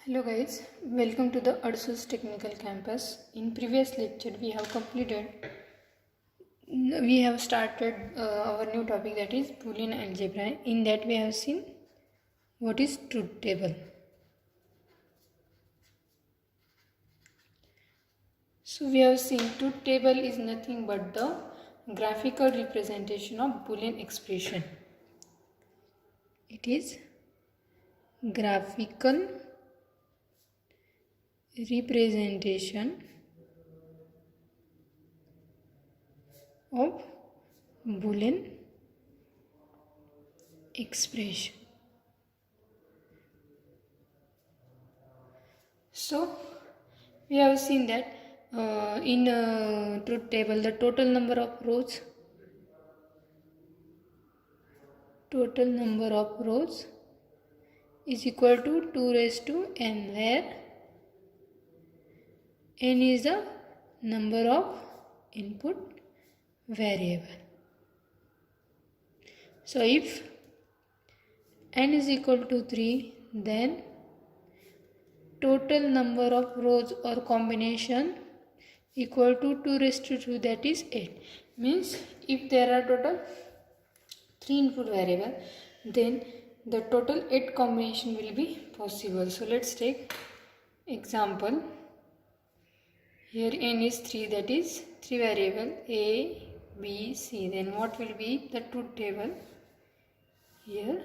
Hello guys, welcome to the Ursus Technical Campus. In previous lecture we have started our new topic, that is Boolean algebra. In that we have seen what is truth table. So we have seen truth table is nothing but the graphical representation of Boolean expression. It is graphical representation of Boolean expression. So we have seen that in truth table the total number of rows is equal to 2 raised to n, where n is the number of input variable. So if n is equal to 3, then total number of rows or combination equal to 2 raised to 2, that is 8. Means if there are total 3 input variable, then the total 8 combination will be possible. So let's take example. Here n is 3, that is 3 variable a, b, c. Then what will be the truth table? Here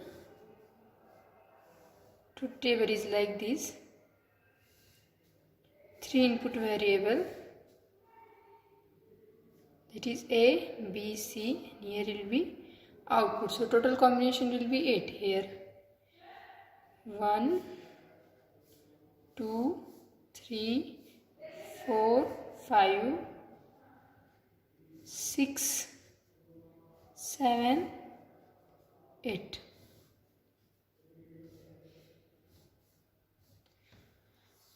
truth table is like this: 3 input variable, that is a, b, c. Here will be output. So total combination will be 8. Here 1, 2, 3, 4, 5, 6, 7, 8.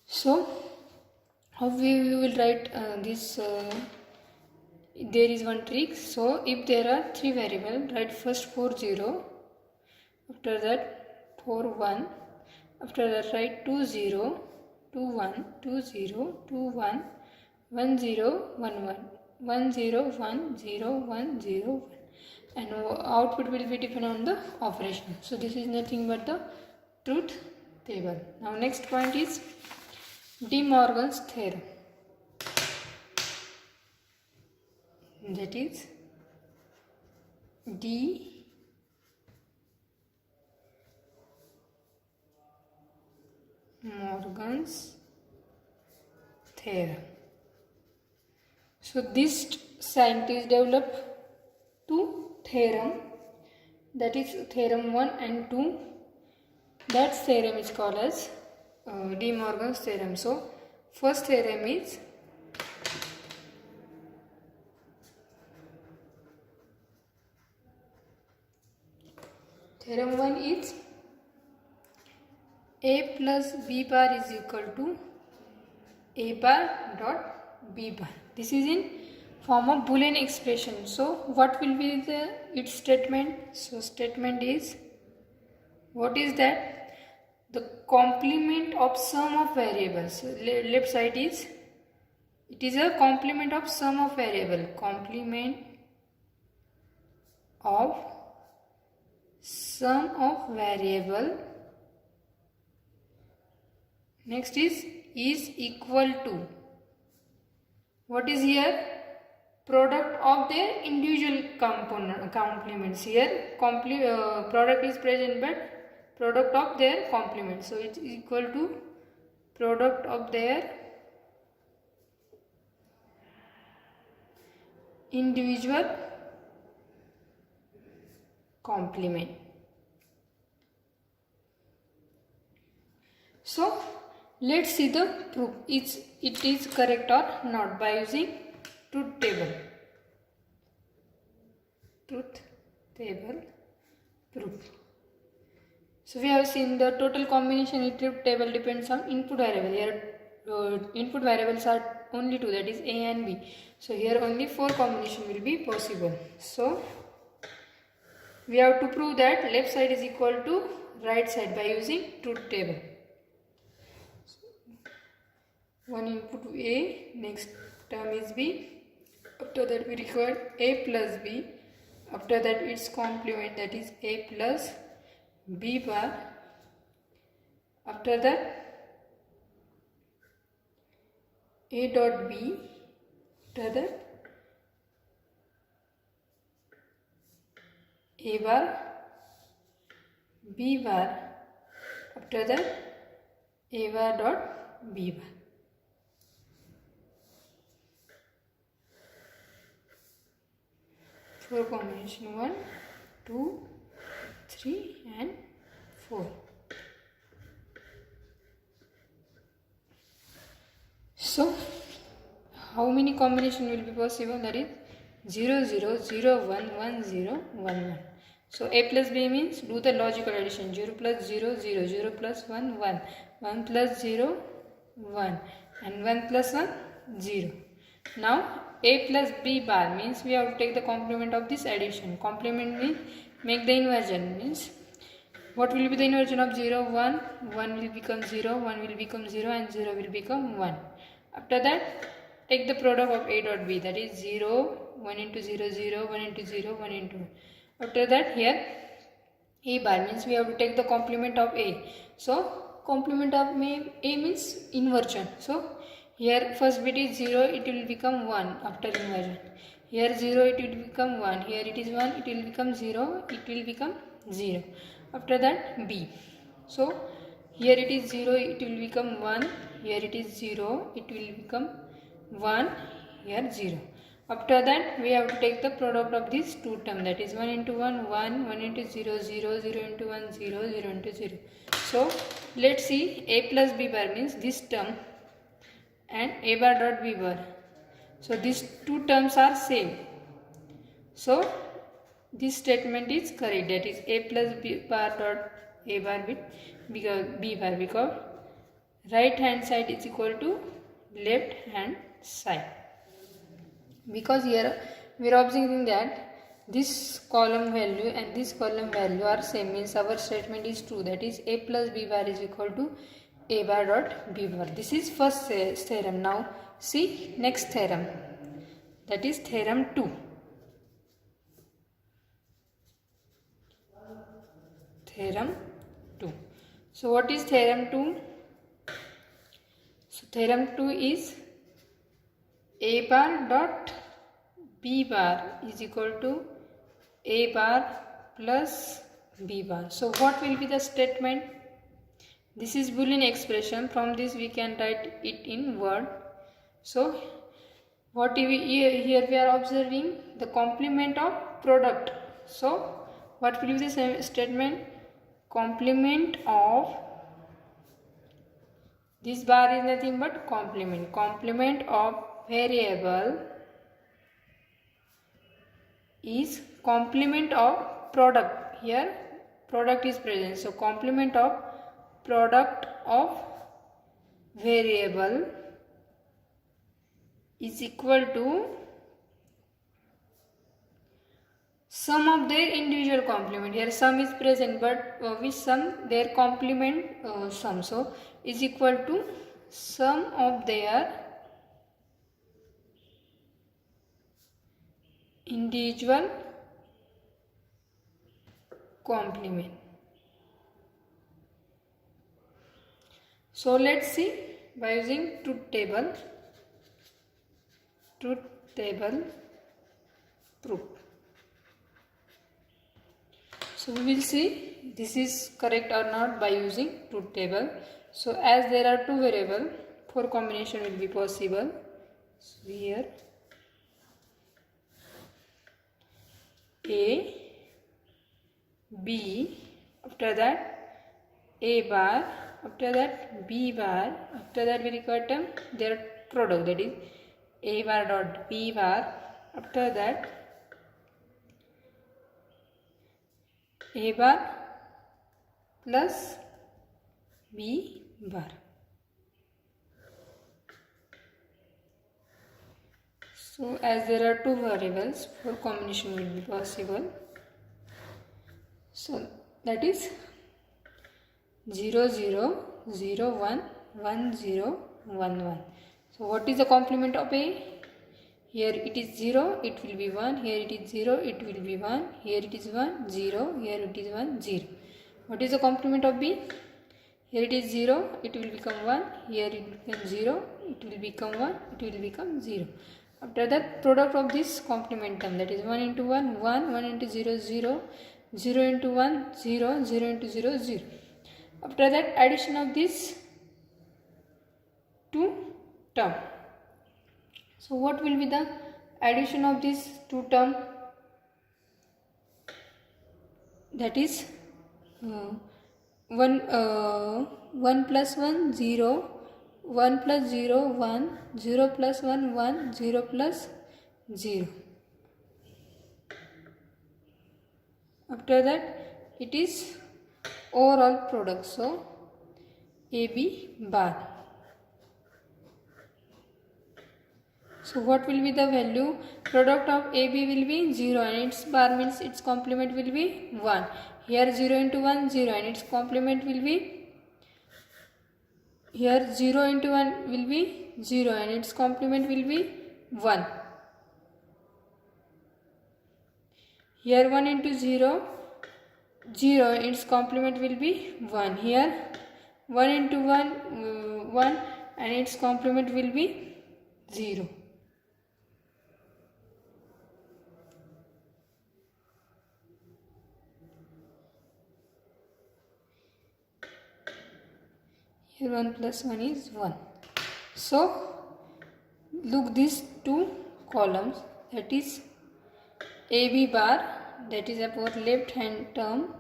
So how we will write this? There is one trick. So if there are 3 variables, write first 4 0, after that 4 1, after that write 2 0, 2 1, 2 0, 2 1, 1 0, 1 1, 1 0, 1 0, 1 0, 1, and output will be depend on the operation. So this is nothing but the truth table. Now next point is De Morgan's theorem. That is De Morgan's theorem. So this scientist developed two theorem, that is theorem 1 and 2. That theorem is called as De Morgan's theorem. So first theorem is theorem 1 is a plus b bar is equal to a bar dot b bar. This is in form of Boolean expression. So what will be its statement? So statement is, what is that? The complement of sum of variables. So left side is, it is a complement of sum of variable. Complement of sum of variable. Next is equal to, what is here? Product of their individual complements. Here product is present, but product of their complement. So it is equal to product of their individual complement. So let's see the proof. It is correct or not by using truth table. Truth table proof. So we have seen the total combination in truth table depends on input variable. Here input variables are only 2, that is a and b. So here only 4 combination will be possible. So we have to prove that left side is equal to right side by using truth table. one input A, next term is B. After that we require A plus B. After that its complement, that is A plus B bar. After that A dot B. After that A bar B bar. After that A bar dot B bar. For combination 1, 2, 3 and 4. So how many combination will be possible? That is 0, 0, 0, 1, 1, 0, 1, 1. So A plus B means do the logical addition. 0 plus 0, 0, 0 plus 1, 1, 1 plus 0, 1 and 1 plus 1, 0. Now A plus B bar means we have to take the complement of this addition. Complement means make the inversion, means what will be the inversion of 0, 1? 1 will become 0, 1 will become 0 and 0 will become 1. After that take the product of A dot B, that is 0, 1 into 0, 0, 1 into 0, 1 into 1. After that here A bar means we have to take the complement of A. So complement of A means inversion. So here first bit is 0, it will become 1 after inversion. Here 0, it will become 1. Here it is 1, it will become 0, it will become 0. After that B. So here it is 0, it will become 1. Here it is 0, it will become 1. Here 0. After that we have to take the product of these two terms, that is 1 into 1, 1, 1 into 0, 0, 0 into 1, 0, 0 into 0. So let's see, A plus B bar means this term and A bar dot B bar. So these two terms are same. So this statement is correct, that is A plus B bar dot A bar with B bar, because right hand side is equal to left hand side. Because here we are observing that this column value and this column value are same, means our statement is true, that is A plus B bar is equal to A bar dot B bar. This is first theorem. Now see next theorem, that is theorem 2. Theorem 2. So what is theorem 2? So theorem 2 is A bar dot B bar is equal to A bar plus B bar. So what will be the statement? This is Boolean expression. From this we can write it in word. So what here we are observing the complement of product. So what will be the statement? Complement of this bar is nothing but complement. Complement of variable is complement of product. Here product is present. So complement of product of variable is equal to sum of their individual complement. Here sum is present, but with sum their complement sum. So is equal to sum of their individual complement. So let's see by using truth table proof. So we will see this is correct or not by using truth table. So as there are two variables, 4 combination will be possible. So here A, B, after that A bar, after that B bar, after that we require term their product, that is A bar dot B bar, after that A bar plus B bar. So as there are two variables, 4 combination will be possible. So that is 0, 0, 0, 1, 1, 0, 1 1. So what is the complement of A? Here it is 0, it will be 1. Here it is 0, it will be 1. Here it is 1, 0. Here it is 1, 0. What is the complement of B? Here it is 0, it will become 1. Here it becomes 0, it will become 1. It will become 0. After that, product of this complement term, that is 1 into 1, 1, 1 into 0, 0, 0 into 1, 0, 0 into 0, 0. After that, addition of this two term. So what will be the addition of these two term? That is 1 plus 1 0, 1 plus 0 1, 0 plus 1 1, 0 plus 0. After that, it is overall product. So AB bar. So what will be the value? Product of AB will be 0 and its bar means its complement will be 1. Here 0 into 1, 0 and its complement will be, here 0 into 1 will be 0 and its complement will be 1. Here 1 into 0, 0, its complement will be 1. Here 1 into 1, 1 and its complement will be 0. Here 1 plus 1 is 1. So look these two columns, that is AB bar, that is our left hand term,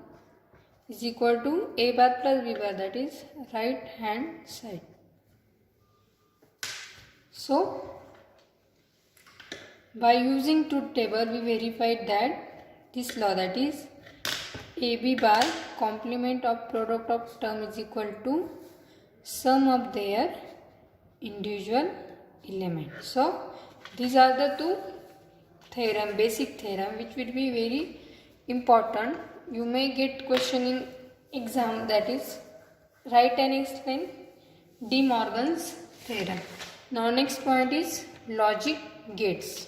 is equal to A bar plus B bar, that is right hand side. So by using truth table we verified that this law, that is AB bar complement of product of term is equal to sum of their individual elements. So these are the two theorem, basic theorem, which will be very important. You may get question in exam, that is write and explain De Morgan's theorem. Now next point is logic gates.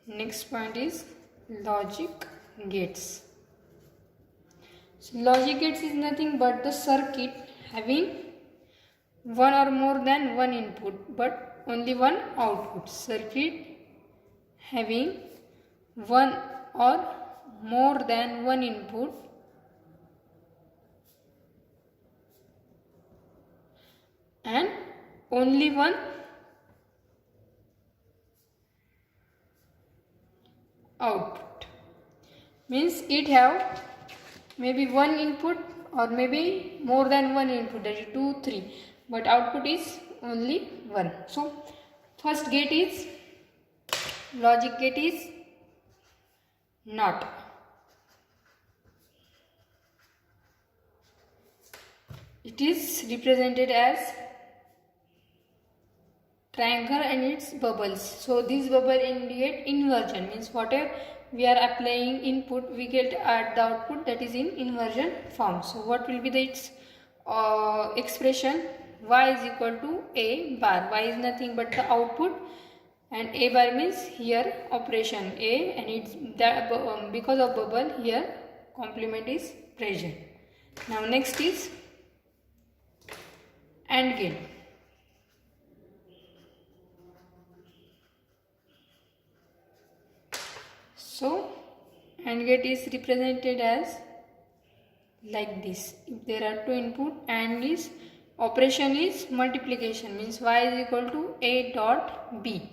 Next point is logic gates. So logic gates is nothing but the circuit having one or more than one input but only one output. Circuit having one or more than one input and only one output. Means it have maybe one input or maybe more than one input, that is 2, 3, but output is only one. So first gate is, logic gate is NOT. It is represented as triangle and its bubbles. So this bubble indicate inversion, means whatever we are applying input we get at the output, that is in inversion form. So what will be the its expression? Y is equal to A bar. Y is nothing but the output and A bar means here operation A, and it's that because of bubble here complement is present. Now next is AND gate. So AND gate is represented as like this. If there are two input, AND is operation is multiplication, means Y is equal to A dot B.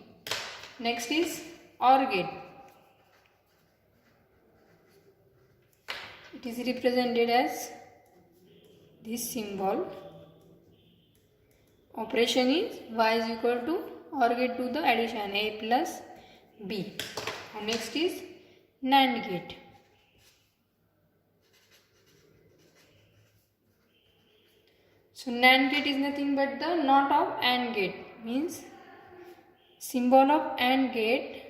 Next is OR gate. It is represented as this symbol. Operation is Y is equal to OR gate to the addition A plus B. And next is NAND gate. So NAND gate is nothing but the NOT of AND gate, means symbol of AND gate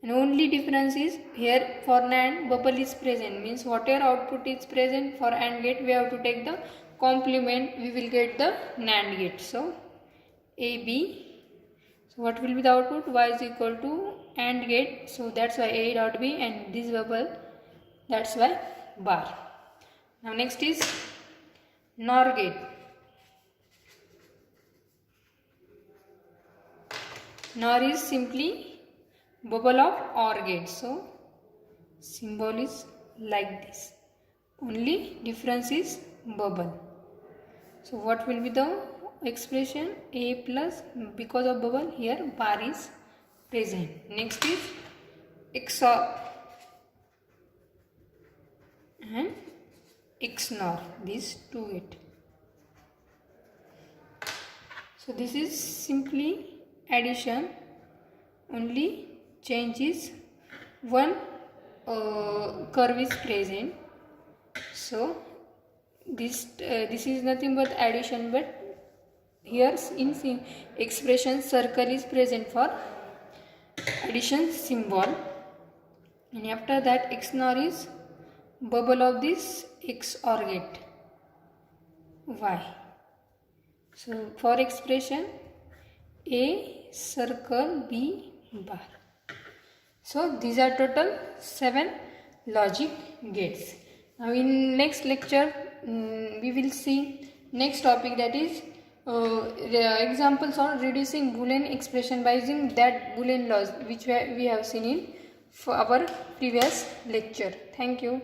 and only difference is here for NAND bubble is present, means whatever output is present for AND gate we have to take the complement, we will get the NAND gate. So AB, so what will be the output? Y is equal to AND gate, so that's why A dot B, and this bubble, that's why bar. Now next is NOR gate. NOR is simply bubble of OR gate, so symbol is like this, only difference is bubble. So what will be the expression? A plus, because of bubble here bar is present. Next is XOR and XNOR, these two gate. So this is simply addition, only change is one curve is present. So this is nothing but addition, but here in expression circle is present for addition symbol, and after that XNOR is bubble of this XOR gate Y. So for expression A circle B bar. So these are total 7 logic gates. Now in next lecture we will see next topic, that is examples on reducing Boolean expression by using that Boolean laws which we have seen in our previous lecture. Thank you.